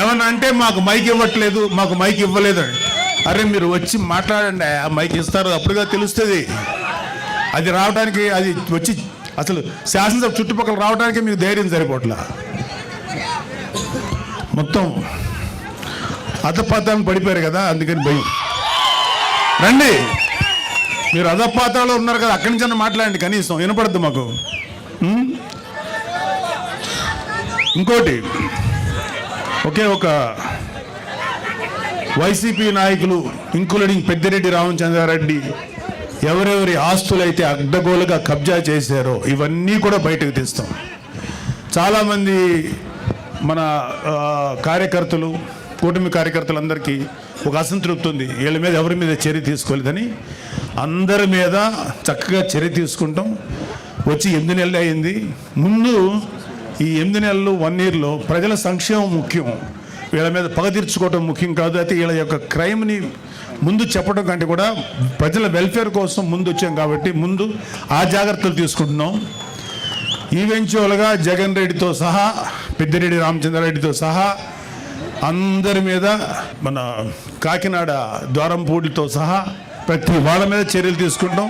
ఏమన్నా అంటే మాకు మైక్ ఇవ్వట్లేదు, మాకు మైక్ ఇవ్వలేదు అని. అరే మీరు వచ్చి మాట్లాడండి, ఆ మైక్ ఇస్తారు, అప్పుడుగా తెలుస్తుంది. అది రావడానికి, అది వచ్చి అసలు శాసనసభ చుట్టుపక్కల రావడానికి మీకు ధైర్యం సరిపోట్లా. మొత్తం అధపాతాలను పడిపోయారు కదా, అందుకని భయం. రండి, మీరు అధపాతాలో ఉన్నారు కదా, అక్కడి నుంచి మాట్లాడండి, కనీసం వినపడద్దు మాకు. ఇంకోటి, ఒకే ఒక వైసీపీ నాయకులు ఇంక్లూడింగ్ పెద్దిరెడ్డి రామచంద్రారెడ్డి ఎవరెవరి ఆస్తులైతే అడ్డగోలుగా కబ్జా చేశారో ఇవన్నీ కూడా బయటకు తీస్తాం. చాలామంది మన కార్యకర్తలు, కూటమి కార్యకర్తలందరికీ ఒక అసంతృప్తి ఉంది, వీళ్ళ మీద ఎవరి మీద చర్య తీసుకోలేదని. అందరి మీద చక్కగా చర్య తీసుకుంటాం. వచ్చి 8 నెలలు అయింది. ముందు ఈ 8 నెలలు 1 ఇయర్లో ప్రజల సంక్షేమం ముఖ్యం, వీళ్ళ మీద పగ తీర్చుకోవటం ముఖ్యం కాదు. అయితే వీళ్ళ యొక్క క్రైమ్ని ముందు చెప్పడం కంటే కూడా ప్రజల వెల్ఫేర్ కోసం ముందు వచ్చాం కాబట్టి ముందు ఆ జాగ్రత్తలు తీసుకుంటున్నాం. ఈవెంచువల్గా జగన్ రెడ్డితో సహా, పెద్దిరెడ్డి రామచంద్రారెడ్డితో సహా అందరి మీద, మన కాకినాడ ద్వారంపూడితో సహా ప్రతి వాళ్ళ మీద చర్యలు తీసుకుంటాం.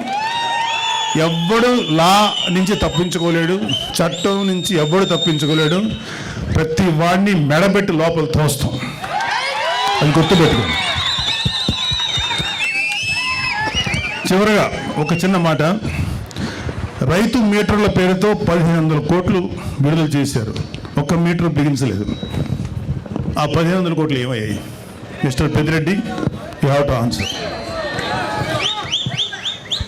ఎవ్వడు లా నుంచి తప్పించుకోలేడు, చట్టం నుంచి ఎవ్వడు తప్పించుకోలేడు. ప్రతి వాడిని మెడబెట్టి లోపల తోస్తాం, అది గుర్తుపెట్టుకోండి. చివరగా ఒక చిన్న మాట, రైతు మీటర్ల పేరుతో 1500 కోట్లు విడుదల చేశారు, ఒక్క మీటర్ బిగించలేదు. ఆ 1500 కోట్లు ఏమయ్యాయి? Mister Peddireddy, you have to answer.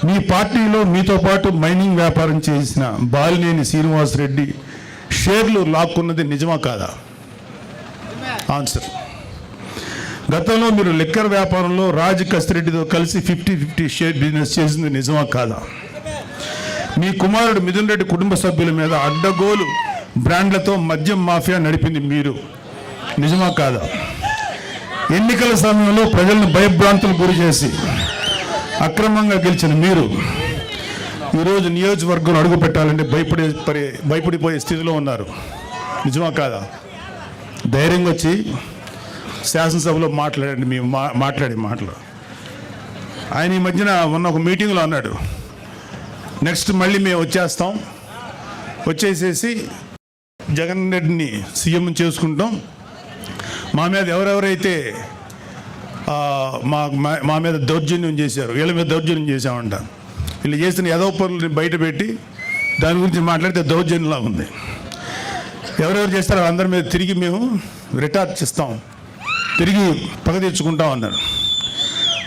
మీ పార్టీలో మీతో పాటు మైనింగ్ వ్యాపారం చేసిన బాలినేని శ్రీనివాసరెడ్డి షేర్లు లాక్కున్నది నిజమా కాదా? ఆన్సర్. గతంలో మీరు లిక్కర్ వ్యాపారంలో రాజ్ కసిరెడ్డితో కలిసి 50-50 షేర్ బిజినెస్ చేసింది నిజమా కాదా? మీ కుమారుడు మిథున్ రెడ్డి కుటుంబ సభ్యుల మీద అడ్డగోలు బ్రాండ్లతో మద్యం మాఫియా నడిపింది మీరు, నిజమా కాదా? ఎన్నికల సమయంలో ప్రజలను భయభ్రాంతులకు గురి చేసి అక్రమంగా గెలిచిన మీరు ఈరోజు నియోజకవర్గం అడుగు పెట్టాలంటే భయపడిపోయే స్థితిలో ఉన్నారు, నిజమా కాదా? ధైర్యంగా వచ్చి శాసనసభలో మాట్లాడండి. మేము మాట్లాడే మాటలు. ఆయన ఈ మధ్యన ఉన్న ఒక మీటింగ్లో అన్నాడు, నెక్స్ట్ మళ్ళీ మేము వచ్చేస్తాం, వచ్చేసేసి జగన్ రెడ్డిని సీఎం చేసుకుంటాం, మా మీద ఎవరెవరైతే మా మీద దౌర్జన్యం చేశారు, వీళ్ళ మీద దౌర్జన్యం చేశామంట, వీళ్ళు చేసిన ఏదో పనులని బయట పెట్టి దాని గురించి మాట్లాడితే దౌర్జన్యంలా ఉంది. ఎవరెవరు చేస్తారో అందరి మీద తిరిగి మేము రిటార్చ్ ఇస్తాం, తిరిగి పగ తీర్చుకుంటాం అన్నారు.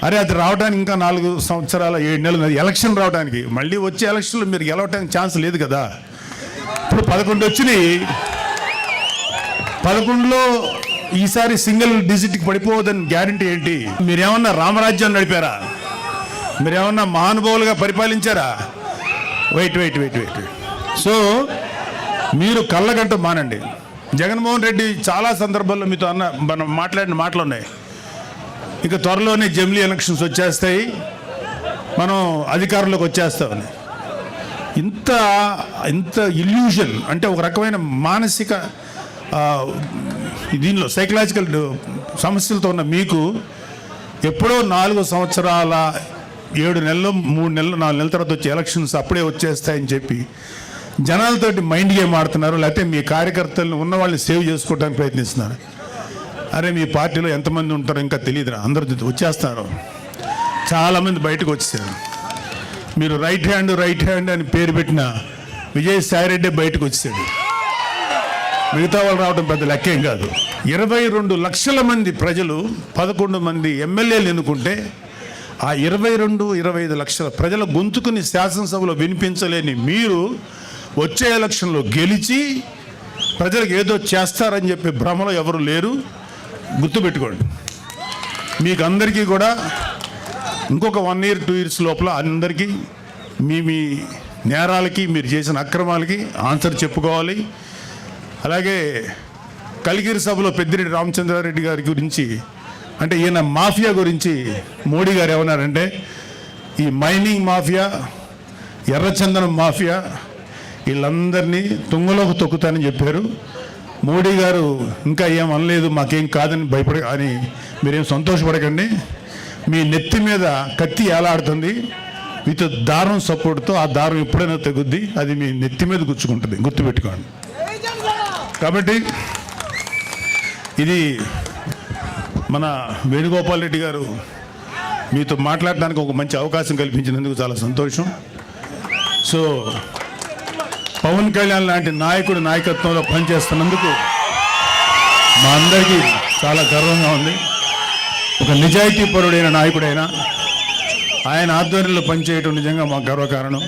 అరే అది రావడానికి ఇంకా 4 సంవత్సరాల 7 నెలలు, ఎలక్షన్ రావడానికి. మళ్ళీ వచ్చే ఎలక్షన్లో మీరు గెలవడానికి ఛాన్స్ లేదు కదా. ఇప్పుడు 11 వచ్చినాయి, 11లో ఈసారి సింగిల్ డిజిట్కి పడిపోవద్దని గ్యారంటీ ఏంటి? మీరేమన్నా రామరాజ్యం నడిపారా? మీరేమన్నా మహానుభావులుగా పరిపాలించారా? వెయిట్. సో మీరు కళ్ళగంట మానండి. జగన్మోహన్ రెడ్డి చాలా సందర్భాల్లో మీతో మనం మాట్లాడిన మాటలు ఉన్నాయి. ఇక త్వరలోనే జమిలీ ఎలక్షన్స్ వచ్చేస్తాయి, మనం అధికారంలోకి వచ్చేస్తామని. ఇంత ఇల్యూషన్ అంటే ఒక రకమైన మానసిక దీనిలో సైకలాజికల్ సమస్యలతో ఉన్న మీకు ఎప్పుడో 4 సంవత్సరాల 7 నెలలు 3 నెలలు 4 నెలల తర్వాత వచ్చే ఎలక్షన్స్ అప్పుడే వచ్చేస్తాయని చెప్పి జనాలతోటి మైండ్ గేమ్ ఆడుతున్నారు, లేకపోతే మీ కార్యకర్తలను ఉన్న వాళ్ళని సేవ్ చేసుకోవడానికి ప్రయత్నిస్తున్నారు. అరే మీ పార్టీలో ఎంతమంది ఉంటారో ఇంకా తెలియదురా, అందరూ వచ్చేస్తున్నారు, చాలామంది బయటకు వచ్చేసారు. మీరు రైట్ హ్యాండ్ అని పేరు పెట్టిన విజయసాయిరెడ్డి బయటకు వచ్చేసాడు, మిగతా వాళ్ళు రావడం పెద్ద లెక్కేం కాదు. 22 లక్షల మంది ప్రజలు 11 మంది ఎమ్మెల్యేలు ఎన్నుకుంటే ఆ 22-25 లక్షల ప్రజల గొంతుకుని శాసనసభలో వినిపించలేని మీరు వచ్చే ఎలక్షన్లో గెలిచి ప్రజలకు ఏదో చేస్తారని చెప్పి భ్రమలో ఎవరు లేరు, గుర్తుపెట్టుకోండి. మీకు అందరికీ కూడా ఇంకొక 1 year 2 years లోపల అందరికీ మీ నేరాలకి, మీరు చేసిన అక్రమాలకి ఆన్సర్ చెప్పుకోవాలి. అలాగే కలిగిరి సభలో పెద్దిరెడ్డి రామచంద్రారెడ్డి గారి గురించి, అంటే ఈయన మాఫియా గురించి మోడీ గారు ఏమన్నారంటే, ఈ మైనింగ్ మాఫియా, ఎర్రచందనం మాఫియా వీళ్ళందరినీ తుంగలోకి తొక్కుతానని చెప్పారు. మోడీ గారు ఇంకా ఏం అనలేదు, మాకేం కాదని అని మీరేం సంతోషపడకండి. మీ నెత్తి మీద కత్తి ఏలాడుతుంది విత్ దారం సపోర్ట్తో. ఆ దారం ఎప్పుడైనా తెగుద్ది, అది మీ నెత్తి మీద గుచ్చుకుంటుంది, గుర్తుపెట్టుకోండి. కాబట్టి ఇది మన వేణుగోపాల్ రెడ్డి గారు మీతో మాట్లాడడానికి ఒక మంచి అవకాశం కల్పించినందుకు చాలా సంతోషం. సో పవన్ కళ్యాణ్ లాంటి నాయకుడు నాయకత్వంలో పనిచేస్తున్నందుకు మా అందరికీ చాలా గర్వంగా ఉంది. ఒక నిజాయితీపరుడైన నాయకుడైన ఆయన ఆధ్వర్యంలో పనిచేయటం నిజంగా మాకు గర్వకారణం.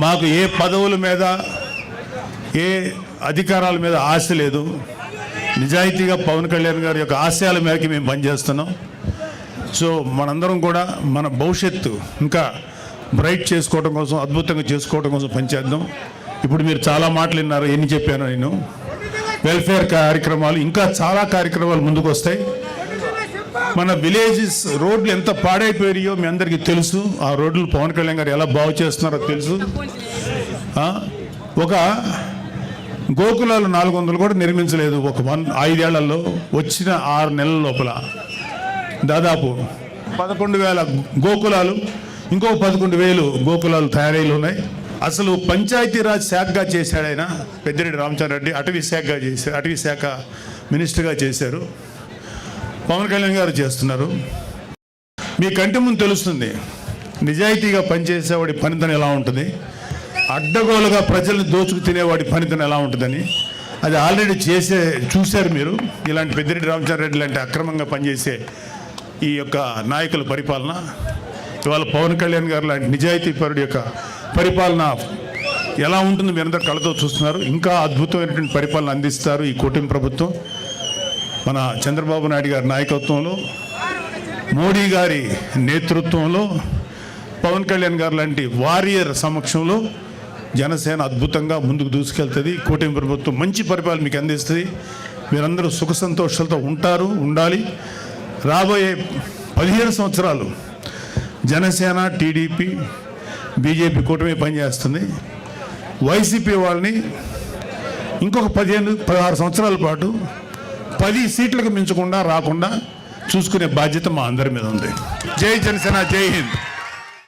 మాకు ఏ పదవుల మీద ఏ అధికారాల మీద ఆశ లేదు. నిజాయితీగా పవన్ కళ్యాణ్ గారి యొక్క ఆశయాల మేరకు మేము పనిచేస్తున్నాం. సో మనందరం కూడా మన భవిష్యత్తు ఇంకా బ్రైట్ చేసుకోవడం కోసం, అద్భుతంగా చేసుకోవడం కోసం పనిచేద్దాం. ఇప్పుడు మీరు చాలా మాటలు విన్నారు, ఎన్ని చెప్పాను నేను. వెల్ఫేర్ కార్యక్రమాలు, ఇంకా చాలా కార్యక్రమాలు ముందుకు వస్తాయి. మన విలేజెస్ రోడ్లు ఎంత పాడైపోయాయో మీ అందరికీ తెలుసు. ఆ రోడ్లు పవన్ కళ్యాణ్ గారు ఎలా బాగు చేస్తున్నారో తెలుసు. ఒక గోకులాలు 400 కూడా నిర్మించలేదు ఒక 5 ఏళ్లలో. వచ్చిన 6 నెలల లోపల దాదాపు 11,000 గోకులాలు, ఇంకో 11,000 గోకులాలు తయారీలు ఉన్నాయి. అసలు పంచాయతీరాజ్ శాఖగా చేశాడు ఆయన పెద్దిరెడ్డి రామచంద్రారెడ్డి. అటవీ శాఖ మినిస్టర్గా చేశారు. పవన్ కళ్యాణ్ గారు చేస్తున్నారు. మీ కంటి ముందు తెలుస్తుంది నిజాయితీగా పనిచేసేవాడి పనితనం ఎలా ఉంటుంది, అడ్డగోలుగా ప్రజల్ని దోచుకు తినేవాడి పనితనం ఎలా ఉంటుందని. అది ఆల్రెడీ చూశారు మీరు. ఇలాంటి పెద్దిరెడ్డి రామచంద్రారెడ్డి లాంటి అక్రమంగా పనిచేసే ఈ యొక్క నాయకుల పరిపాలన, ఇవాళ పవన్ కళ్యాణ్ గారు లాంటి నిజాయితీపరుడి యొక్క పరిపాలన ఎలా ఉంటుందో మీరందరూ కళ్ళతో చూస్తున్నారు. ఇంకా అద్భుతమైనటువంటి పరిపాలన అందిస్తారు ఈ కూటమి ప్రభుత్వం. మన చంద్రబాబు నాయుడు గారి నాయకత్వంలో, మోడీ గారి నేతృత్వంలో, పవన్ కళ్యాణ్ గారు లాంటి వారియర్ సమక్షంలో జనసేన అద్భుతంగా ముందుకు దూసుకెళ్తుంది. కూటమి ప్రభుత్వం మంచి పరిపాలన మీకు అందిస్తుంది. మీరందరూ సుఖ సంతోషాలతో ఉండాలి. రాబోయే 15 సంవత్సరాలు జనసేన, టీడీపీ, బీజేపీ కూటమి పనిచేస్తుంది. వైసీపీ వాళ్ళని ఇంకొక 15-16 సంవత్సరాల పాటు 10 సీట్లకు మించకుండా రాకుండా చూసుకునే బాధ్యత మా అందరి మీద ఉంది. జై జనసేన, జై హింద్.